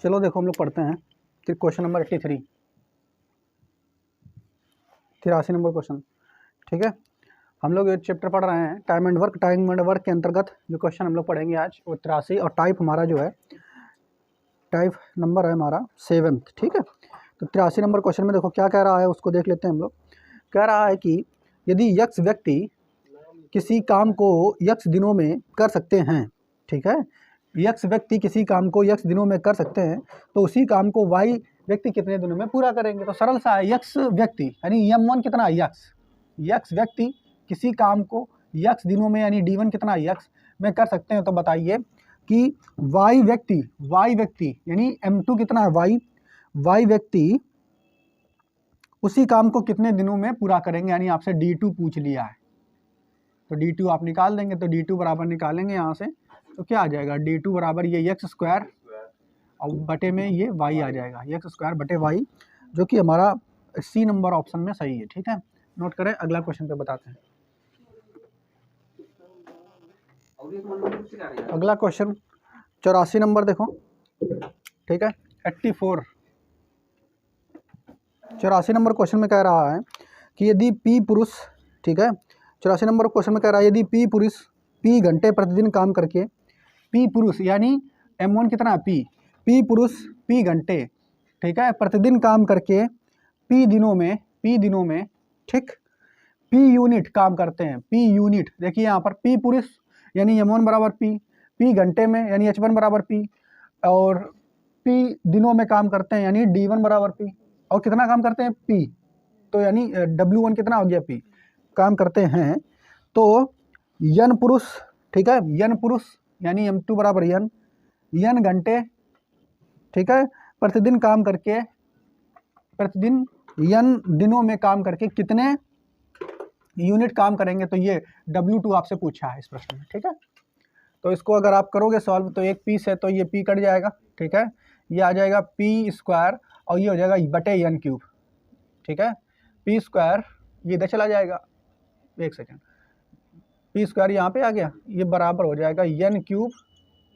चलो देखो हम लोग पढ़ते हैं फिर क्वेश्चन नंबर 83, 83 नंबर क्वेश्चन। ठीक है, हम लोग ये चैप्टर पढ़ रहे हैं time and work. Time and work के अंतर्गत जो क्वेश्चन हम लोग पढ़ेंगे आज वो 83, और टाइप हमारा जो है टाइप नंबर है हमारा 7। ठीक है, तो 83 नंबर क्वेश्चन में देखो क्या कह रहा है, उसको देख लेते हैं हम लोग। कह रहा है कि यदि यक्स व्यक्ति किसी काम को यक्स दिनों में कर सकते हैं, ठीक है, यक्स व्यक्ति किसी काम को यक्स दिनों में कर सकते हैं, तो उसी काम को वाई व्यक्ति कितने दिनों में पूरा करेंगे। तो सरल सा है, यक्स व्यक्ति यानी m1 कितना है यक्स, यक्स व्यक्ति किसी काम को यक्स दिनों में यानी d1 कितना यक्स में कर सकते हैं। तो बताइए कि y व्यक्ति यानी m2 कितना है y व्यक्ति उसी काम को कितने दिनों में पूरा करेंगे, यानी आपसे d2 पूछ लिया है तो d2 आप निकाल देंगे। तो d2 बराबर निकालेंगे यहाँ से तो क्या आ जाएगा, d2 बराबर ये x स्क्वायर और बटे में ये y आ जाएगा, x स्क्वायर बटे y, जो कि हमारा सी नंबर ऑप्शन में सही है। ठीक है, नोट करें, अगला क्वेश्चन पे बताते हैं। अगला क्वेश्चन 84 नंबर देखो। ठीक है, 84 84 नंबर क्वेश्चन में कह रहा है कि यदि P पुरुष, ठीक है, 84 नंबर क्वेश्चन में कह रहा है यदि P पुरुष P घंटे प्रतिदिन काम करके, P पुरुष यानी M1 कितना है P पुरुष P घंटे, ठीक है, प्रतिदिन काम करके P दिनों में, ठीक, P यूनिट काम करते हैं, P यूनिट। देखिए यहाँ पर P पुरुष यानी M1 बराबर P घंटे में यानी H1 बराबर P, और P दिनों में काम करते हैं यानी D1 बराबर P, और कितना काम करते हैं P, तो यानी W1 कितना हो गया P काम करते हैं। तो यन पुरुष, ठीक है, यन पुरुष यानी M2 बराबर यन घंटे, ठीक है, प्रतिदिन काम करके, प्रतिदिन यन दिनों में काम करके कितने यूनिट काम करेंगे। तो ये W2 आपसे पूछा है इस प्रश्न में। ठीक है, तो इसको अगर आप करोगे सॉल्व तो एक पीस है तो ये P कट जाएगा, ठीक है, ये आ जाएगा P स्क्वायर और ये हो जाएगा बटे यन क्यूब। ठीक है, P स्क्वायर ये इधर चला जाएगा, एक सेकेंड, P स्क्वायर यहाँ पे आ गया, ये बराबर हो जाएगा यन क्यूब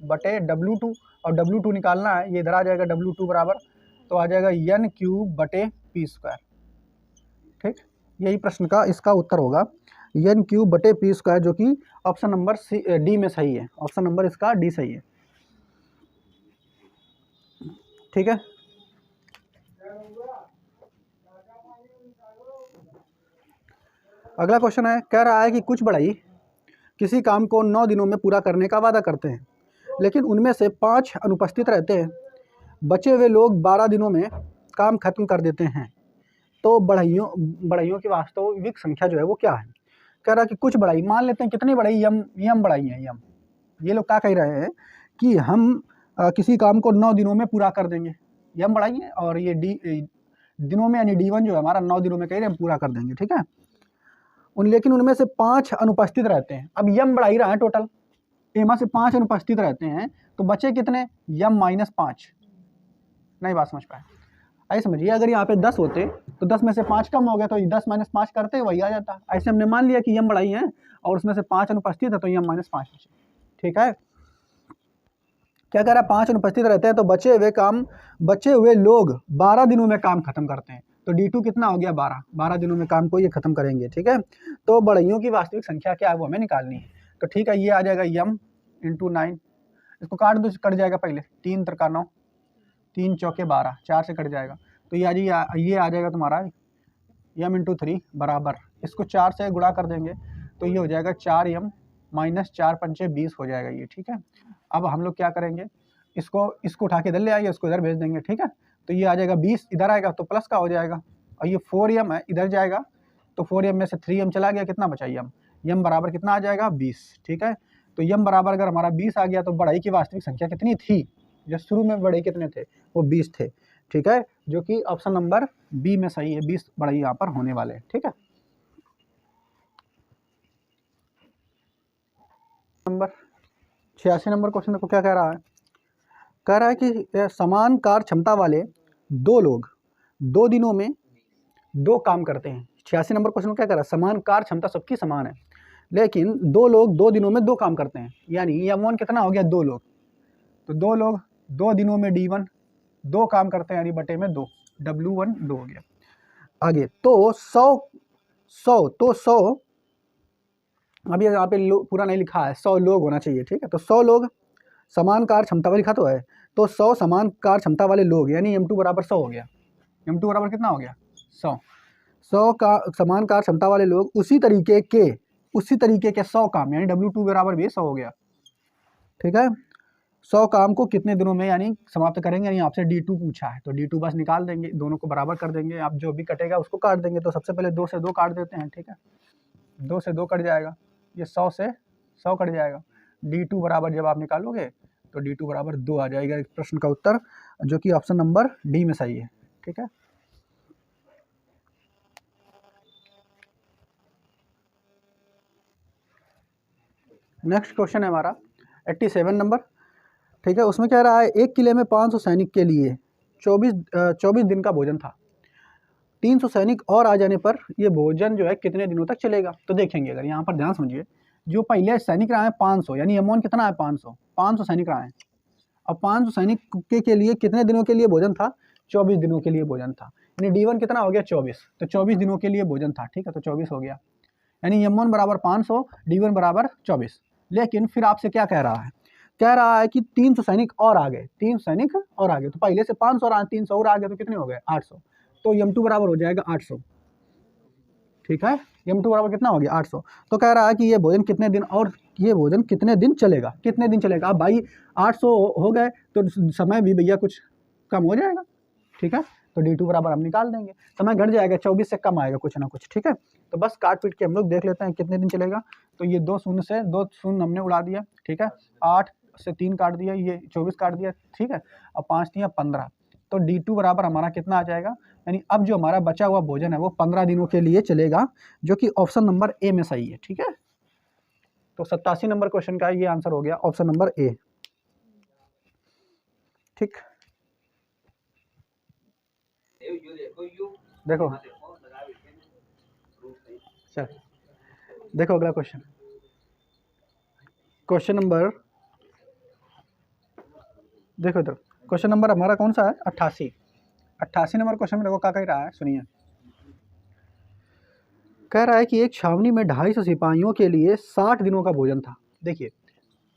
बटे W2, और W2 निकालना है, ये इधर आ जाएगा W2 बराबर, तो आ जाएगा यन क्यूब बटे P स्क्वायर। ठीक, यही प्रश्न का इसका उत्तर होगा यन क्यूब बटे P स्क्वायर, जो कि ऑप्शन नंबर डी में सही है, ऑप्शन नंबर इसका डी सही है। ठीक है, अगला क्वेश्चन है, कह रहा है कि कुछ बढ़ई किसी काम को 9 दिनों में पूरा करने का वादा करते हैं, लेकिन उनमें से 5 अनुपस्थित रहते हैं, बचे हुए लोग 12 दिनों में काम खत्म कर देते हैं। तो बढ़इयों की वास्तविक संख्या जो है वो क्या है। कह रहा है कि कुछ बढ़ई, मान लेते हैं कितनी बढ़ई, यम बढ़ई है, यम, ये लोग क्या कह रहे हैं कि हम किसी काम को 9 दिनों में पूरा कर देंगे, यम बढ़ई है, और ये दिनों में यानी D1 जो है हमारा 9 दिनों में कह रहे हैं हम पूरा कर देंगे। ठीक है, लेकिन उनमें से 5 अनुपस्थित रहते हैं। अब यम बढ़ाई रहा है टोटल, एमा से 5 अनुपस्थित रहते हैं, तो बचे कितने, यम -5। नहीं बात समझ पाए, ऐसे समझिए, अगर यहाँ पे 10 होते तो 10 में से 5 कम हो गया, तो 10 - 5 करते वही आ जाता। ऐसे हमने मान लिया कि यम बढ़ाई है और उसमें से 5 अनुपस्थित है, तो यम -5 बचे। ठीक है, क्या कह रहा है, 5 अनुपस्थित रहते हैं तो बचे हुए लोग 12 दिनों में काम खत्म करते हैं। तो D2 कितना हो गया, 12 दिनों में काम को ये खत्म करेंगे। ठीक है, तो बढ़इयों की वास्तविक संख्या क्या है वो हमें निकालनी है। तो ठीक है, ये आ जाएगा यम × 9, इसको काट दो, कट जाएगा पहले, 3 × 3 = 9, 3 × 4 = 12, 4 से कट जाएगा, तो ये आ जाएगा तुम्हारा यम × 3 बराबर, इसको 4 से गुणा कर देंगे तो ये हो जाएगा 4m - 4 × 5 = 20 हो जाएगा ये। ठीक है, अब हम लोग क्या करेंगे, इसको उठा के इधर ले आएंगे, इसको इधर भेज देंगे। ठीक है, तो ये आ जाएगा 20, इधर आएगा तो प्लस का हो जाएगा, और ये 4m है, इधर जाएगा तो 4m में से 3m चला गया, कितना बचा यम बराबर कितना आ जाएगा 20। ठीक है, तो यम बराबर अगर हमारा 20 आ गया तो बढ़ई की वास्तविक संख्या कितनी थी, जो शुरू में बढ़ई कितने थे, वो 20 थे। ठीक है, जो कि ऑप्शन नंबर बी में सही है, 20 बढ़ई यहाँ पर होने वाले हैं। ठीक है, नंबर 86 नंबर क्वेश्चन देखो क्या कह रहा है। कह रहा है कि समान कार्य क्षमता वाले 2 लोग 2 दिनों में 2 काम करते हैं। 86 नंबर क्वेश्चन में क्या कह रहा है, समान कार्य क्षमता सबकी समान है, लेकिन 2 लोग 2 दिनों में 2 काम करते हैं, यानी M1 कितना हो गया 2 लोग, तो 2 लोग 2 दिनों में D1 2 काम करते हैं, यानी बटे में 2, W1 2 हो गया। आगे तो 100 अभी यहाँ पे पूरा नहीं लिखा है, 100 लोग होना चाहिए, ठीक है। तो 100 लोग समान कार्य क्षमता वाले लिखा तो है, तो 100 समान कार्य क्षमता वाले लोग, यानी M2 बराबर 100 हो गया। M2 बराबर कितना हो गया 100 का समान कार्य क्षमता वाले लोग उसी तरीके के 100 काम, यानी W2 बराबर भी 100 हो गया, ठीक है। 100 काम को कितने दिनों में यानी समाप्त करेंगे, यानी आपसे D2 पूछा है, तो D2 बस निकाल देंगे, दोनों को बराबर कर देंगे, आप जो भी कटेगा उसको काट देंगे। तो सबसे पहले 2 से 2 काट देते हैं, ठीक है, 2 से 2 कट जाएगा, ये 100 से 100 कट जाएगा। D2 बराबर जब आप निकालोगे तो D2 बराबर 2 आ जाएगा इस प्रश्न का उत्तर, जो कि ऑप्शन नंबर डी में सही है, ठीक है। नेक्स्ट क्वेश्चन है हमारा 87 नंबर, ठीक है। उसमें कह रहा है एक किले में 500 सैनिक के लिए 24 दिन का भोजन था, 300 सैनिक और आ जाने पर यह भोजन जो है कितने दिनों तक चलेगा। तो देखेंगे, अगर यहाँ पर ध्यान समझिए, जो पहले सैनिक रहा है 500, यानी M1 कितना है 500 सैनिक रहा है। अब 500 सैनिक के लिए कितने दिनों के लिए भोजन था, 24 दिनों के लिए भोजन था, यानी D1 कितना हो गया 24, तो 24 दिनों के लिए भोजन था, ठीक है, तो 24 हो गया, यानी M1 बराबर 500, D1 बराबर 24। लेकिन फिर आपसे क्या कह रहा है कि 300 सैनिक और आ गए, 300 सैनिक और आ गए, तो पहले से 500 और 300 और आ गए, तो कितने हो गए 800, तो M2 बराबर हो जाएगा 800, ठीक है। M2 बराबर कितना हो गया 800। तो कह रहा है कि ये भोजन कितने दिन, और ये भोजन कितने दिन चलेगा, अब भाई 800 हो गए तो समय भी भैया कुछ कम हो जाएगा, ठीक है। तो D2 बराबर हम निकाल देंगे, समय घट जाएगा, 24 से कम आएगा कुछ ना कुछ, ठीक है। तो बस काट पीट के हम लोग देख लेते हैं कितने दिन चलेगा। तो ये 2 शून्य से 2 शून्य हमने उड़ा दिया, ठीक है, 8 से 3 काट दिया, ये 24 काट दिया, ठीक है, और 5 दिया 15, तो D2 बराबर हमारा कितना आ जाएगा, यानी अब जो हमारा बचा हुआ भोजन है वो 15 दिनों के लिए चलेगा, जो कि ऑप्शन नंबर ए में सही है, ठीक है। तो 87 नंबर क्वेश्चन का ये आंसर हो गया ऑप्शन नंबर ए, ठीक। देखो चल, देखो अगला क्वेश्चन नंबर, देखो इधर क्वेश्चन नंबर हमारा कौन सा है 88 नंबर क्वेश्चन में देखो क्या कह रहा है, सुनिए। कह रहा है कि एक छावनी में 250 सिपाहियों के लिए 60 दिनों का भोजन था। देखिए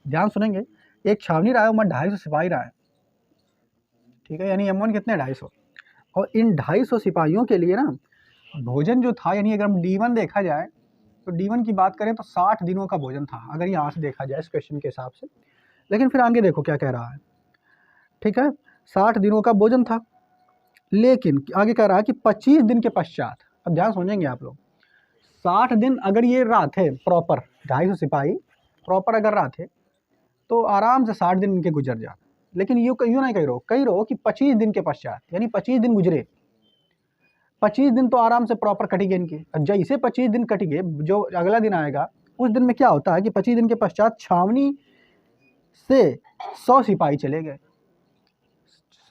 ध्यान सुनेंगे, एक छावनी रहा है उसमें 250 सिपाही रहा है, ठीक है, यानी M1 कितने 250, और इन 250 सिपाहियों के लिए ना भोजन जो था, यानी अगर हम D1 देखा जाए तो D1 की बात करें तो 60 दिनों का भोजन था, अगर यहाँ से देखा जाए इस क्वेश्चन के हिसाब से। लेकिन फिर आगे देखो क्या कह रहा है, ठीक है, 60 दिनों का भोजन था, लेकिन आगे कह रहा है कि 25 दिन के पश्चात, अब ध्यान समझेंगे आप लोग, 60 दिन अगर ये रहा थे प्रॉपर, 250 सिपाही प्रॉपर अगर रहा थे तो आराम से 60 दिन इनके गुजर जाते, लेकिन यूँ नहीं कही रहो कि 25 दिन के पश्चात, यानी 25 दिन गुजरे, 25 दिन तो आराम से प्रॉपर कटेंगे इनके, जैसे 25 दिन कटेंगे जो अगला दिन आएगा उस दिन में क्या होता है कि 25 दिन के पश्चात छावनी से 100 सिपाही चले गए,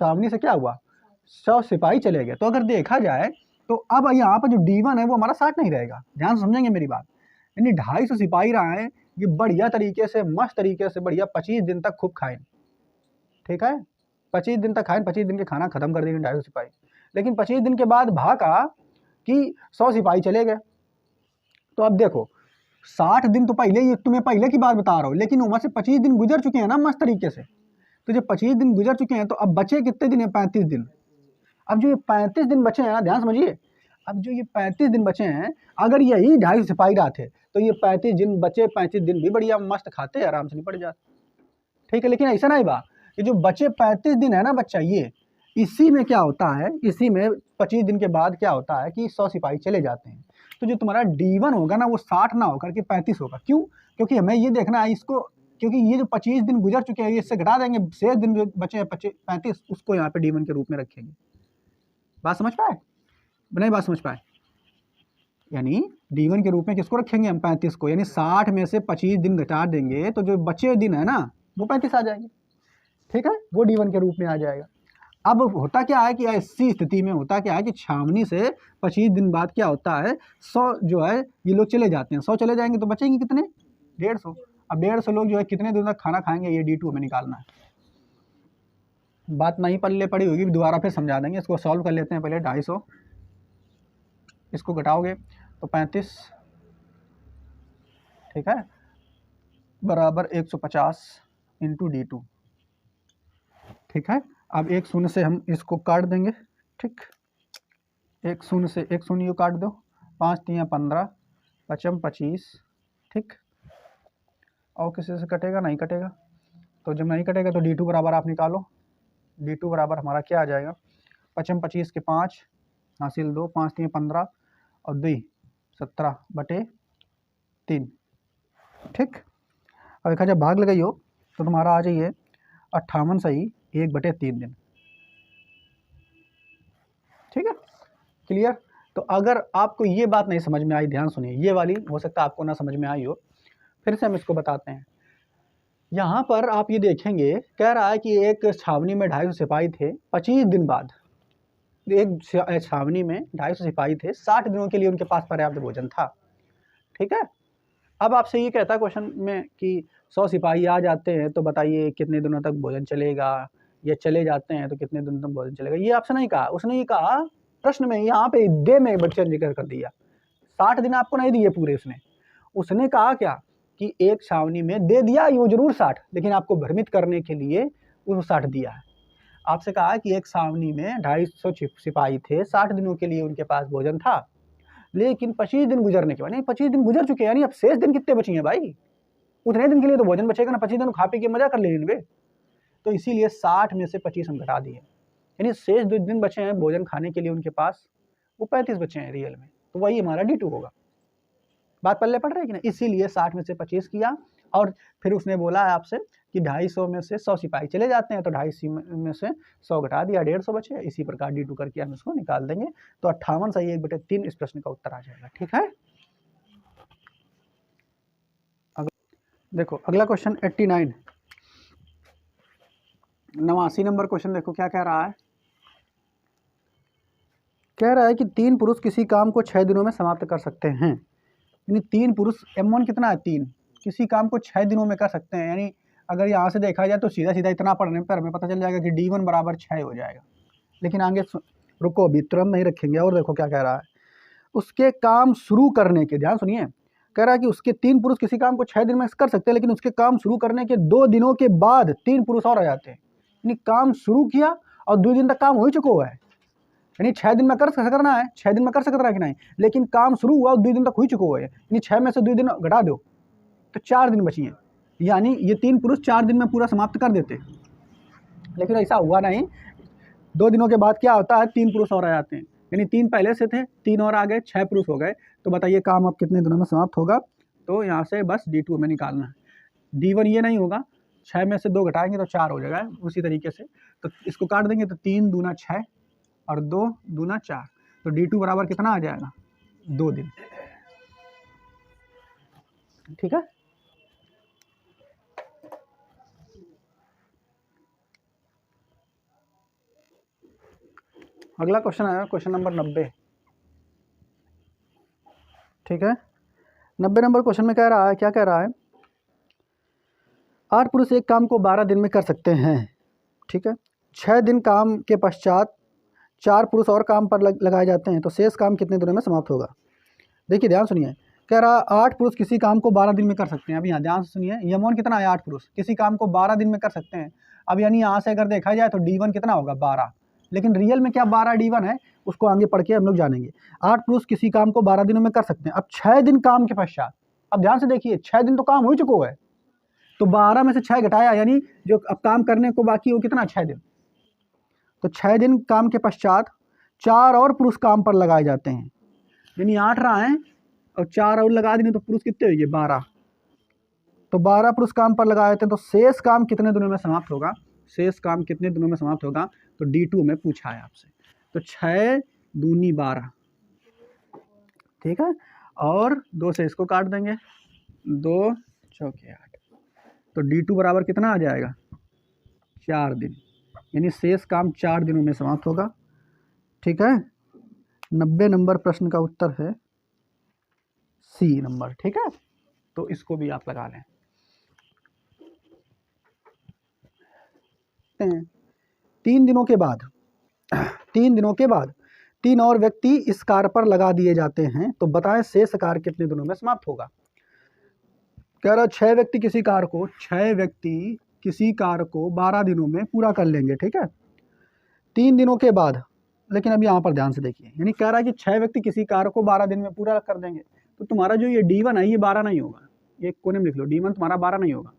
छावनी से क्या हुआ 100 सिपाही चले गए। तो अगर देखा जाए तो अब यहाँ पर जो D1 है वो हमारा 60 नहीं रहेगा, ध्यान समझेंगे मेरी बात, यानी 250 सिपाही रहा है, ये बढ़िया तरीके से मस्त तरीके से बढ़िया 25 दिन तक खूब खाएं, ठीक है, 25 दिन तक खाएं, 25 दिन के खाना खत्म कर देंगे 250 सिपाही। लेकिन 25 दिन के बाद भागा कि 100 सिपाही चले गए। तो अब देखो 60 दिन तो पहले, ये तुम्हें पहले की बात बता रहा हूँ, लेकिन उम्र से 25 दिन गुजर चुके हैं ना मस्त तरीके से, तो जब 25 दिन गुजर चुके हैं तो अब बचे कितने दिन है 35 दिन। अब जो ये 35 दिन बचे हैं ना, ध्यान समझिए, अब जो ये 35 दिन बचे हैं, अगर यही 250 सिपाही रहा थे तो ये 35 दिन बचे 35 दिन भी बढ़िया मस्त खाते आराम से निपट जाते, ठीक है। लेकिन ऐसा नहीं बा, ये जो बचे 35 दिन है ना बच्चा, ये इसी में क्या होता है, इसी में 25 दिन के बाद क्या होता है कि 100 सिपाही चले जाते हैं, तो जो तुम्हारा D1 होगा ना वो 60 ना होकर के 35 होगा। क्यों? क्योंकि हमें ये देखना है इसको, क्योंकि ये जो 25 दिन गुजर चुके हैं इससे घटा देंगे, शेष दिन जो बचे हैं 35, उसको यहाँ पे D1 के रूप में रखेंगे। बात समझ पाए? नहीं बात समझ पाए? यानी D1 के रूप में किसको रखेंगे हम 35 को, यानी 60 में से 25 दिन घटा देंगे तो जो बचे दिन है ना वो 35 आ जाएंगे, ठीक है, वो D1 के रूप में आ जाएगा। अब होता क्या है कि ऐसी स्थिति में होता क्या है कि छावनी से 25 दिन बाद क्या होता है, 100 जो है ये लोग चले जाते हैं। 100 चले जाएंगे तो बचेंगे कितने, 150। अब 150 लोग जो है कितने दिन तक खाना खाएंगे, ये D2 हमें निकालना है। बात नहीं पल्ले पड़ी होगी, दोबारा फिर समझा देंगे। इसको सॉल्व कर लेते हैं पहले। 250 इसको घटाओगे तो 35, ठीक है, बराबर 150 इंटू D2, ठीक है। अब 1 शून्य से हम इसको काट देंगे, ठीक। 1 शून्य से 1 शून्य काट दो, 5 3 15, 5 25, ठीक। और किसी से कटेगा, नहीं कटेगा। तो जब नहीं कटेगा तो D2 बराबर आप निकालो। D2 बराबर हमारा क्या आ जाएगा, 5 25 के 5 हासिल 2, 5 3 15 और 2 17/3, ठीक। अब देखा जब भाग लगाई हो तो तुम्हारा आ जाइए 58 सही 1/3 दिन, ठीक है, क्लियर। तो अगर आपको ये बात नहीं समझ में आई, ध्यान सुनिए, ये वाली हो सकता है आपको ना समझ में आई हो, फिर से हम इसको बताते हैं। यहाँ पर आप ये देखेंगे, कह रहा है कि एक छावनी में 250 सिपाही थे। 25 दिन बाद एक छावनी में 250 सिपाही थे, 60 दिनों के लिए उनके पास पर्याप्त भोजन था, ठीक है। अब आपसे ये कहता है क्वेश्चन में कि 100 सिपाही आ जाते हैं तो बताइए कितने दिनों तक भोजन चलेगा, या चले जाते हैं तो कितने दिनों तक भोजन चलेगा। ये आपसे नहीं कहा, उसने ये कहा प्रश्न में, यहाँ पे दे में बच्चे जिक्र कर दिया। 60 दिन आपको नहीं दिए पूरे, उसने कहा क्या कि एक छावनी में दे दिया वो जरूर 60, लेकिन आपको भ्रमित करने के लिए वो 60 दिया है। आपसे कहा कि एक छावनी में 250 सिपाही थे, 60 दिनों के लिए उनके पास भोजन था, लेकिन 25 दिन गुजरने के बाद, नहीं 25 दिन गुजर चुके हैं, यानी अब शेष दिन कितने बचे हैं भाई, उतने दिन के लिए तो भोजन बचेगा ना, 25 दिन खा पी के मजा कर लेंगे। तो इसीलिए 60 में से 25 हम घटा दिए, यानी शेष 2 दिन बचे हैं भोजन खाने के लिए उनके पास, वो 35 बचे हैं रियल में। तो वही हमारा D2 होगा। बात पल्ले पड़ रही है कि ना, इसीलिए 60 में से 25 किया। और फिर उसने बोला है आपसे कि 250 में से 100 सिपाही चले जाते हैं, तो 250 में से 100 घटा दिया, 150 बचे। इसी प्रकार D2 करके हम इसको निकाल देंगे। तो 58 सही 1/3 इस प्रश्न का उत्तर आ जाएगा, ठीक है। देखो अगला क्वेश्चन 89, 89 नंबर क्वेश्चन देखो क्या कह रहा है। कह रहा है कि 3 पुरुष किसी काम को 6 दिनों में समाप्त कर सकते हैं, यानी 3 पुरुष, M1 कितना है 3, किसी काम को 6 दिनों में कर सकते हैं। यानी अगर यहाँ से देखा जाए तो सीधा सीधा इतना पढ़ने पर हमें पता चल जाएगा कि D1 बराबर 6 हो जाएगा। लेकिन आगे रुको, अभी तुरंत नहीं रखेंगे। और देखो क्या कह रहा है, उसके काम शुरू करने के, ध्यान सुनिए, कह रहा है कि उसके 3 पुरुष किसी काम को 6 दिन में कर सकते हैं, लेकिन उसके काम शुरू करने के 2 दिनों के बाद 3 पुरुष और आ जाते हैं। यानी काम शुरू किया और 2 दिन तक काम हो ही चुका हुआ है, यानी 6 दिन में करना है, 6 दिन में कर सकता है कि नहीं, लेकिन काम शुरू हुआ और 2 दिन तक हो चुका हुआ है, यानी 6 में से 2 दिन घटा दो तो 4 दिन बची हैं। यानी ये 3 पुरुष 4 दिन में पूरा समाप्त कर देते, लेकिन ऐसा हुआ नहीं। 2 दिनों के बाद क्या होता है, 3 पुरुष और आ जाते हैं, यानी 3 पहले से थे, 3 और आ गए, 6 पुरुष हो गए। तो बताइए काम अब कितने दिनों में समाप्त होगा। तो यहाँ से बस D2 में निकालना है। D1 ये नहीं होगा, 6 में से 2 घटाएंगे तो 4 हो जाएगा। उसी तरीके से तो इसको काट देंगे, तो 3 दूना 6 और 2 दूना 4, तो D2 बराबर कितना आ जाएगा, 2 दिन, ठीक है। अगला क्वेश्चन है क्वेश्चन नंबर 90, ठीक है। 90 नंबर क्वेश्चन में कह रहा है, क्या कह रहा है, 8 पुरुष एक काम को 12 दिन में कर सकते हैं, ठीक है। 6 दिन काम के पश्चात 4 पुरुष और काम पर लगाए जाते हैं, तो शेष काम कितने दिनों में समाप्त होगा। देखिए ध्यान सुनिए, कह रहा 8 पुरुष किसी काम को 12 दिन में कर सकते हैं। अब यहाँ ध्यान से सुनिए, यमोन कितना है, 8 पुरुष किसी काम को 12 दिन में कर सकते हैं। अब यानी यहाँ से अगर देखा जाए तो D1 कितना होगा, 12, लेकिन रियल में क्या 12 D1 है, उसको आगे पढ़ के हम लोग जानेंगे। 8 पुरुष किसी काम को 12 दिनों में कर सकते हैं। अब 6 दिन काम के पश्चात, अब ध्यान से देखिए, 6 दिन तो काम हो चुका है, तो 12 में से 6 घटाया, यानी जो अब काम करने को बाकी हो कितना, 6 दिन। तो 6 दिन काम के पश्चात 4 और पुरुष काम पर लगाए जाते हैं, यानी 8 रहा है और 4 और लगा देंगे तो पुरुष कितने हुए, 12। तो 12 पुरुष काम पर लगाए जाते हैं, तो शेष काम कितने दिनों में समाप्त होगा, शेष काम कितने दिनों में समाप्त होगा, तो D2 में पूछा है आपसे। तो 6 दूनी 12, ठीक है, और 2 से इसको काट देंगे, 2 चौके 8, तो D2 बराबर कितना आ जाएगा, 4 दिन। यानी शेष काम 4 दिनों में समाप्त होगा। ठीक है, 90 नंबर प्रश्न का उत्तर है सी नंबर। ठीक है, तो इसको भी आप लगा लें। 3 दिनों के बाद 3 और व्यक्ति इस कार पर लगा दिए जाते हैं, तो बताएं शेष कार कितने दिनों में समाप्त होगा। कह रहा 6 व्यक्ति किसी कार को 12 दिनों में पूरा कर लेंगे। ठीक है, 3 दिनों के बाद, लेकिन अब यहाँ पर ध्यान से देखिए, यानी कह रहा है कि 6 व्यक्ति किसी कार को 12 दिन में पूरा कर देंगे, तो तुम्हारा जो ये D1 है ये 12 नहीं होगा, ये कोने में लिख लो, D1 तुम्हारा 12 नहीं होगा।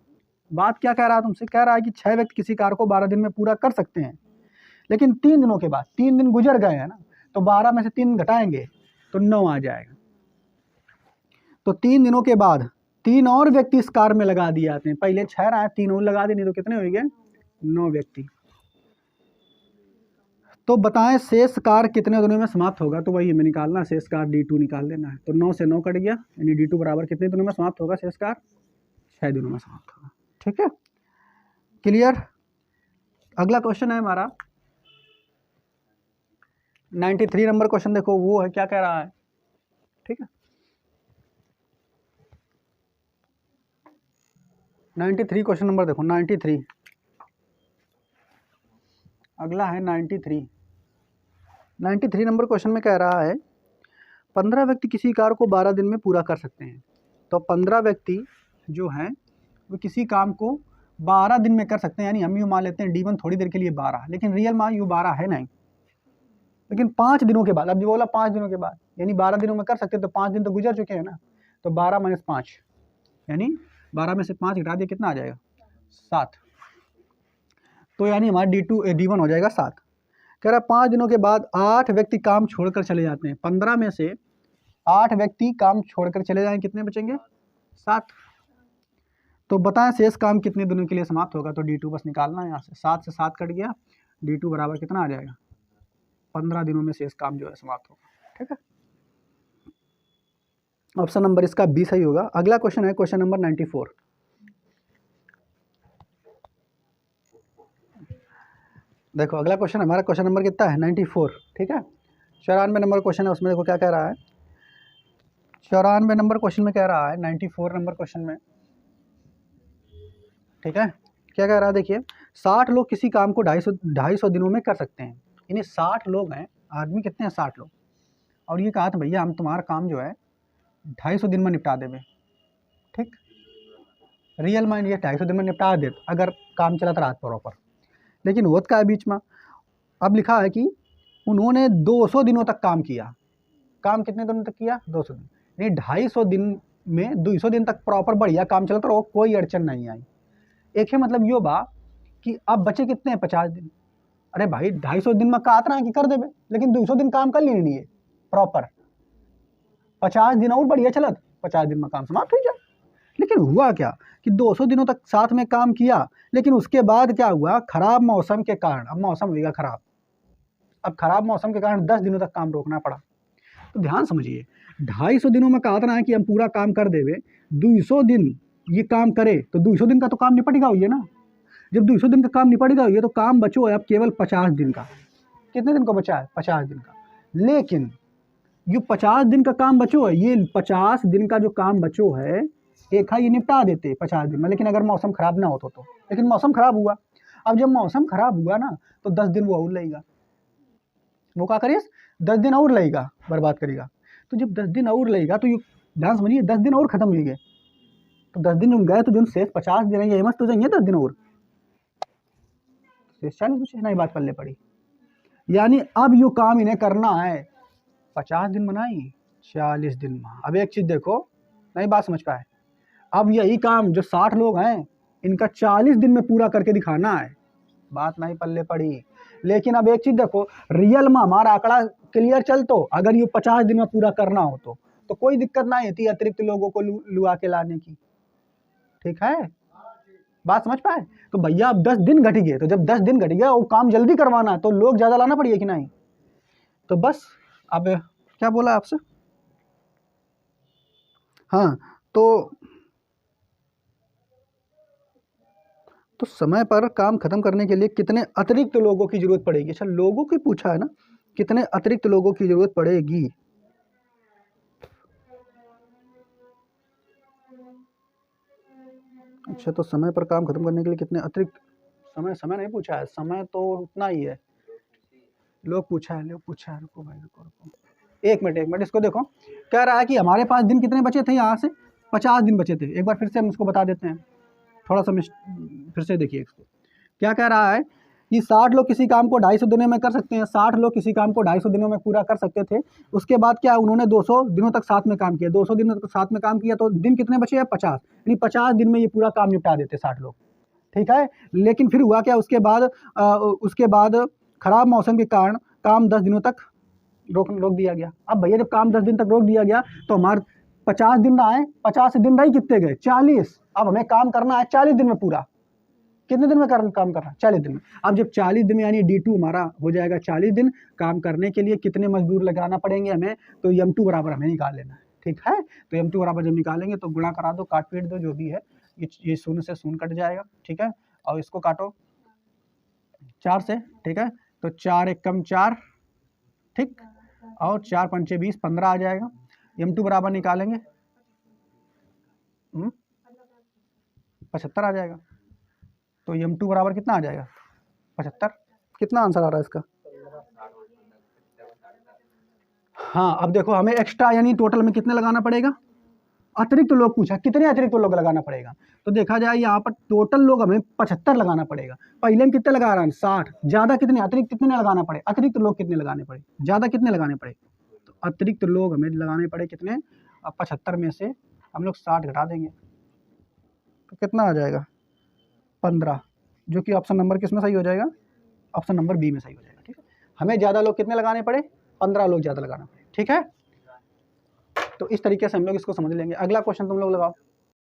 बात क्या कह रहा है तुमसे, कह रहा है कि 6 व्यक्ति किसी कार को 12 दिन में पूरा कर सकते हैं, लेकिन 3 दिनों के बाद, 3 दिन गुजर गए हैं ना, तो 12 में से 3 घटाएंगे तो 9 आ जाएगा। तो 3 दिनों के बाद 3 और व्यक्ति इस कार में लगा दिए जाते हैं। पहले 6 रहा है, 3 और लगा देनी तो कितने हो गए, 9 व्यक्ति। तो बताएं शेष कार कितने दिनों में समाप्त होगा। तो वही हमें निकालना, शेष कार D2 निकाल देना है। तो 9 से 9 कट गया, यानी D2 बराबर कितने दिनों में समाप्त होगा, शेष कार 6 दिनों में समाप्त होगा। ठीक है, क्लियर। अगला क्वेश्चन है हमारा 93 नंबर क्वेश्चन। देखो वो है, क्या कह रहा है। ठीक है, 93 क्वेश्चन नंबर देखो, 93। अगला है 93 नंबर क्वेश्चन में कह रहा है 15 व्यक्ति किसी कार को 12 दिन में पूरा कर सकते हैं। तो 15 व्यक्ति जो हैं वो किसी काम को 12 दिन में कर सकते हैं, यानी हम यूँ मान लेते हैं D1 थोड़ी देर के लिए 12, लेकिन रियल मान यूँ 12 है नहीं, लेकिन 5 दिनों के बाद, अब जो बोला 5 दिनों के बाद, यानी 12 दिनों में कर सकते हैं, तो 5 दिन तो गुजर चुके हैं ना, तो 12 - 5, यानी 12 में से 5 घटा दिया, कितना आ जाएगा, 7। तो यानी हमारा D1 हो जाएगा 7। कह रहा 5 दिनों के बाद 8 व्यक्ति काम छोड़कर चले जाते हैं। 15 में से 8 व्यक्ति काम छोड़कर चले जाएं, कितने बचेंगे, 7। तो बताएं शेष काम कितने दिनों के लिए समाप्त होगा। तो D2 बस निकालना है यहाँ से, 7 से 7 कट गया, D2 बराबर कितना आ जाएगा, 15 दिनों में शेष काम जो है समाप्त होगा। ठीक है, ऑप्शन नंबर इसका बी सही होगा। अगला क्वेश्चन है क्वेश्चन नंबर 94। देखो अगला क्वेश्चन हमारा क्वेश्चन नंबर कितना है, 94। ठीक है, 94 नंबर क्वेश्चन है, उसमें देखो क्या कह रहा है। 94 नंबर क्वेश्चन में कह रहा है, 94 नंबर क्वेश्चन में, ठीक है, क्या कह रहा है देखिए, 60 लोग किसी काम को 250 दिनों में कर सकते हैं। यानी 60 लोग हैं, आदमी कितने हैं, 60 लोग, और ये कहा था भैया हम तुम्हारा काम जो है 250 दिन में निपटा देंगे। ठीक, रियल माइंड ये 250 दिन में निपटा दे अगर काम चला था रात प्रॉपर, लेकिन होता क्या है बीच में, अब लिखा है कि उन्होंने 200 दिनों तक काम किया। काम कितने दिनों तक किया, 200 दिन, यानी 250 दिन में 200 दिन तक प्रॉपर बढ़िया काम चलता रहा, कोई अड़चन नहीं आई। एक है मतलब यो बा कि अब बचे कितने हैं, 50 दिन। अरे भाई 250 दिन में कहा था कि कर देवे, लेकिन 200 दिन काम कर लेनी है प्रॉपर, 50 दिन और बढ़िया चलत, 50 दिन में काम समाप्त हो जाए। लेकिन हुआ क्या कि 200 दिनों तक साथ में काम किया, लेकिन उसके बाद क्या हुआ, खराब मौसम के कारण, अब मौसम होगा खराब, अब खराब मौसम के कारण 10 दिनों तक काम रोकना पड़ा। तो ध्यान समझिए, 250 दिनों में कहा था कि हम पूरा काम कर देवे, 200 दिन ये काम करे तो 200 दिन का तो काम निपटेगा हुई है ना। जब 200 दिन का काम निपटेगा हुई है तो काम बचो है अब केवल 50 दिन का। कितने दिन को बचा है, 50 दिन का। लेकिन ये 50 दिन का काम बचो है, ये 50 दिन का जो काम बचो है एक है ये निपटा देते 50 दिन में, लेकिन अगर मौसम खराब ना होता तो। लेकिन मौसम खराब हुआ, अब जब मौसम खराब हुआ ना तो 10 दिन वो और लगेगा, वो क्या करिए 10 दिन और लगेगा, बर्बाद करेगा। तो जब 10 दिन और लगेगा तो ये ध्यान समझिए, 10 दिन और खत्म हो गए, तो 10 दिन गए तो जो शेष 50 दिन है ये मस्त हो जाएंगे 10 दिन और, शेष 40 बचे, नई बात पल्ले पड़ी। यानी अब यो काम इन्हें करना है 50 दिन बनाई 40 दिन में। अब एक चीज देखो, नई बात समझ पाए, अब यही काम जो 60 लोग हैं इनका 40 दिन में पूरा करके दिखाना है, बात नहीं पल्ले पड़ी। लेकिन अब एक चीज देखो, रियल में हमारा आंकड़ा क्लियर चल, तो अगर ये 50 दिन में पूरा करना हो तो कोई दिक्कत नहीं होती अतिरिक्त लोगों को लुआ के लाने की। ठीक है, बात समझ पाए। तो भैया अब 10 दिन घट गए, तो जब 10 दिन घट गया वो काम जल्दी करवाना है तो लोग ज्यादा लाना पड़ेगा कि नहीं। तो बस अब क्या बोला आपसे, हाँ, तो तो समय पर काम खत्म करने के लिए कितने अतिरिक्त लोगों की जरूरत पड़ेगी। अच्छा, लोगों की पूछा है ना, कितने अतिरिक्त लोगों की जरूरत पड़ेगी। अच्छा, तो समय पर काम खत्म करने के लिए कितने अतिरिक्त, समय नहीं पूछा है, समय तो उतना ही है। लोग पूछा है, रुको भाई रुको, एक मिनट इसको देखो। कह रहा है कि हमारे पास दिन कितने बचे थे, यहाँ से 50 दिन बचे थे। एक बार फिर से हम इसको बता देते हैं, थोड़ा सा फिर से देखिए इसको। क्या कह रहा है कि 60 लोग किसी काम को 250 दिनों में कर सकते हैं। 60 लोग किसी काम को 250 दिनों में पूरा कर सकते थे। उसके बाद क्या, उन्होंने 200 दिनों तक साथ में काम किया। 200 दिनों तक साथ में काम किया तो दिन कितने बचे हैं, 50। यानी 50 दिन में ये पूरा काम निपटा देते 60 लोग, ठीक है। लेकिन फिर हुआ क्या, उसके बाद खराब मौसम के कारण काम 10 दिनों तक रोक दिया गया। अब भैया जब काम 10 दिन तक रोक दिया गया तो हमारे 50 दिन रहा है, 50 दिन रही कितने गए, 40। अब हमें काम करना है 40 दिन में पूरा। कितने दिन में काम करना है, 40 दिन में। अब जब 40 दिन में यानी D2 हमारा हो जाएगा 40 दिन, काम करने के लिए कितने मजदूर लगाना पड़ेंगे हमें, तो M2 बराबर हमें निकाल लेना है, ठीक है। तो M2 बराबर जब निकालेंगे तो गुणा करा दो, काट पीट दो, जो भी है ये शून्य से शून्य कट जाएगा, ठीक है। और इसको काटो 4 से, ठीक है। तो 4 एक कम 4, ठीक, और 4 पंचे 20, 15 आ जाएगा। M2 बराबर निकालेंगे 75 आ जाएगा। तो M2 बराबर कितना आ जाएगा, 75। कितना आंसर आ रहा है इसका। हाँ, अब देखो हमें एक्स्ट्रा यानी टोटल में कितने लगाना पड़ेगा, अतिरिक्त लोग पूछा, कितने अतिरिक्त लोग लगाना पड़ेगा। तो देखा जाए यहाँ पर टोटल लोग हमें 75 लगाना पड़ेगा। पहले हम कितने लगा रहे हैं, 60। ज़्यादा कितने, अतिरिक्त कितने लगाना पड़े, अतिरिक्त लोग कितने लगाने पड़े, ज़्यादा कितने लगाने पड़े। तो अतिरिक्त लोग हमें लगाने पड़े कितने, 75 में से हम लोग 60 घटा देंगे तो कितना आ जाएगा, 15, जो कि ऑप्शन नंबर किस में सही हो जाएगा, ऑप्शन नंबर बी में सही हो जाएगा, ठीक है। हमें ज़्यादा लोग कितने लगाने पड़े, 15 लोग ज़्यादा लगाना पड़े, ठीक है। तो इस तरीके से हम लोग इसको समझ लेंगे। अगला क्वेश्चन तुम लोग लगाओ।